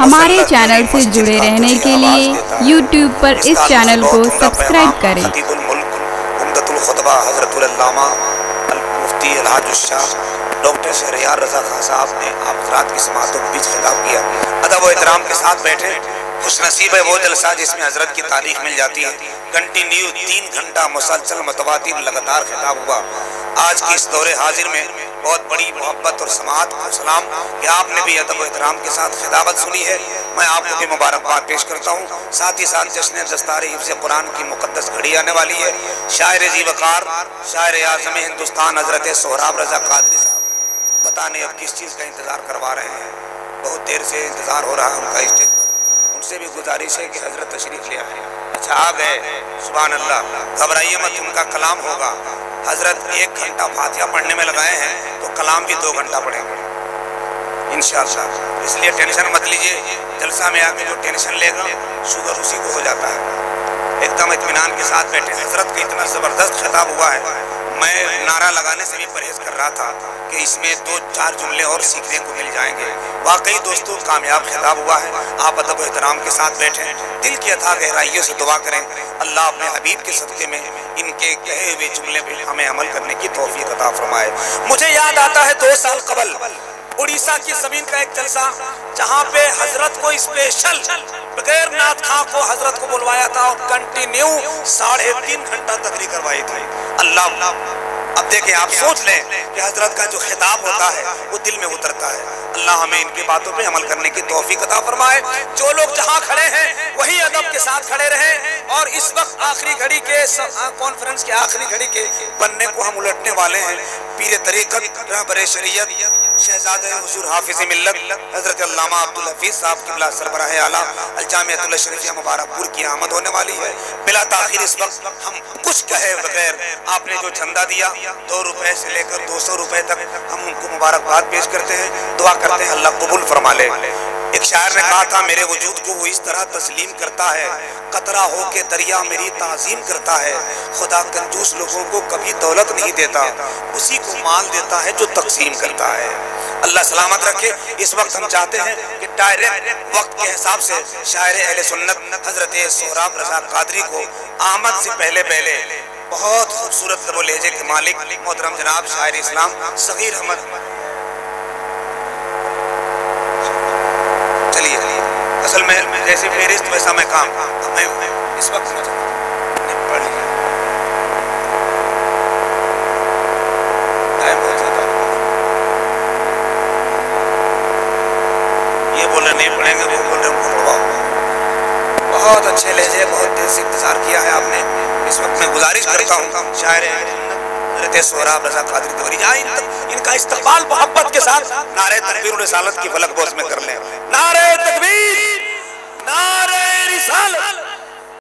हमारे चैनल से जुड़े रहने के लिए YouTube पर इस चैनल को सब्सक्राइब करें। डॉक्टर शहरयार रजा खान साहब ने आप हज़रात की समातों के बीच खिताब किया। अदब व एहतराम के साथ बैठे। खुशनसीब है वो जलसा जिसमें हजरत की तारीख मिल जाती है। कंटिन्यू 3 घंटा मुसलसल मुतवातिर लगातार खिताब हुआ। आज की इस दौरे हाजिर में बहुत बड़ी मोहब्बत और समाअत को सलाम कि आपने भी अदब व एहतराम के साथ खिताबत सुनी है। मैं आपको भी मुबारकबाद पेश करता हूँ। साथ ही साथ जश्न दस्तार हिफ्ज़ कुरान की मुक़द्दस घड़ी आने वाली है। शायर जी वक़ार, शायर आज़म हिंदुस्तान हजरत सोहराब रजा कादरी साहब पता नहीं अब किस चीज़ का इंतज़ार करवा रहे हैं। बहुत देर से इंतज़ार हो रहा है उनका स्टेज पर। उनसे भी गुजारिश है कि हजरत तशरीफ़ ले आए। अच्छा आ गए, सुभान अल्लाह। घबराइए मत, उनका कलाम होगा। हजरत 1 घंटा फातिहा पढ़ने में लगाए हैं तो कलाम भी 2 घंटा पढ़ेंगे इंशाअल्लाह। इसलिए टेंशन मत लीजिए। जलसा में आके जो टेंशन लेगा शुगर उसी को हो जाता है। एकदम इत्मीनान के साथ बैठे। हजरत का इतना ज़बरदस्त खिताब हुआ है, मैं नारा लगाने से भी परहेज कर रहा था कि इसमें 2-4 जुमले और सीखने को मिल जाएंगे। वाकई दोस्तों कामयाब खिताब हुआ है। आप अदब व एहतराम के साथ बैठें, दिल की अथाह गहराइयों से दुआ करें। अल्लाह अपने हबीब के सदक़े में इनके कहे हुए जुमले पे हमें अमल करने की तौफीक अता फरमाए। मुझे याद आता है 2 साल कबल उड़ीसा की जमीन का एक जलसा जहाँ पे हजरत को स्पेशल बगैर नाथ खां को हजरत को बुलवाया था और कंटिन्यू 3.5 घंटा तकरीर करवाई थी। अल्लाह, अब देखें आप सोच लें कि हजरत का जो खिताब होता है वो दिल में उतरता है। अल्लाह हमें इनकी बातों पे अमल करने की तौफीक अता फरमाए। जो लोग जहाँ खड़े हैं वही अदब के साथ खड़े रहें। और इस वक्त आखिरी घड़ी के कॉन्फ्रेंस के आखिरी घड़ी के पन्ने को हम उलटने वाले हैं। पीर तरीक़त रहबर शरीयत शहजादे हुज़ूर हाफिज़ मिल्लत हज़रत अल्लामा अब्दुल हफीज़ साहब क़िबला सरबराह आला अल-जामिअतुल अशरफिया मुबारकपुर की आमद होने वाली है। बिला ताख़ीर इस वक्त हम कुछ कहे बगैर आपने जो चंदा दिया 2 रुपए से लेकर 200 रुपए तक हम उनको मुबारकबाद पेश करते हैं। दुआ करते हैं अल्लाह कबूल फरमा ले। एक शायर ने कहा था, मेरे वजूद को वो इस तरह तस्लीम करता है, कतरा हो के दरिया मेरी ताज़ीम करता है। खुदा कंजूस लोगों को कभी दौलत नहीं देता, उसी को माल देता है जो तकसीम करता है। अल्लाह सलामत रखे। इस वक्त हम चाहते हैं कि डायरेक्ट वक्त के हिसाब से शायर अहले सुन्नत हजरत सोहराब रजा कादरी को आमद से पहले बहुत खूबसूरत लबो लहजे के मालिक मोहतरम जनाब शायर इस्लाम सगीर अहमद, चलिए असल में जैसे फेरिस्त वैसा मैं काम मैं इस वक्त पढ़ लिया। टाइम हो जाता ये बोल रहे नहीं पढ़ेंगे, वो बोल रहे उनको पढ़वाओ। बहुत अच्छे लहजे, बहुत देर से इंतजार किया है आपने। इस वक्त मैं गुजारिश करता हूँ शायर हज़रत सोहराब रजा कादरी तवरी इनका इस्तकबाल मोहब्बत के साथ नारे तकबीर रिसालत की फलक बोस में कर लें।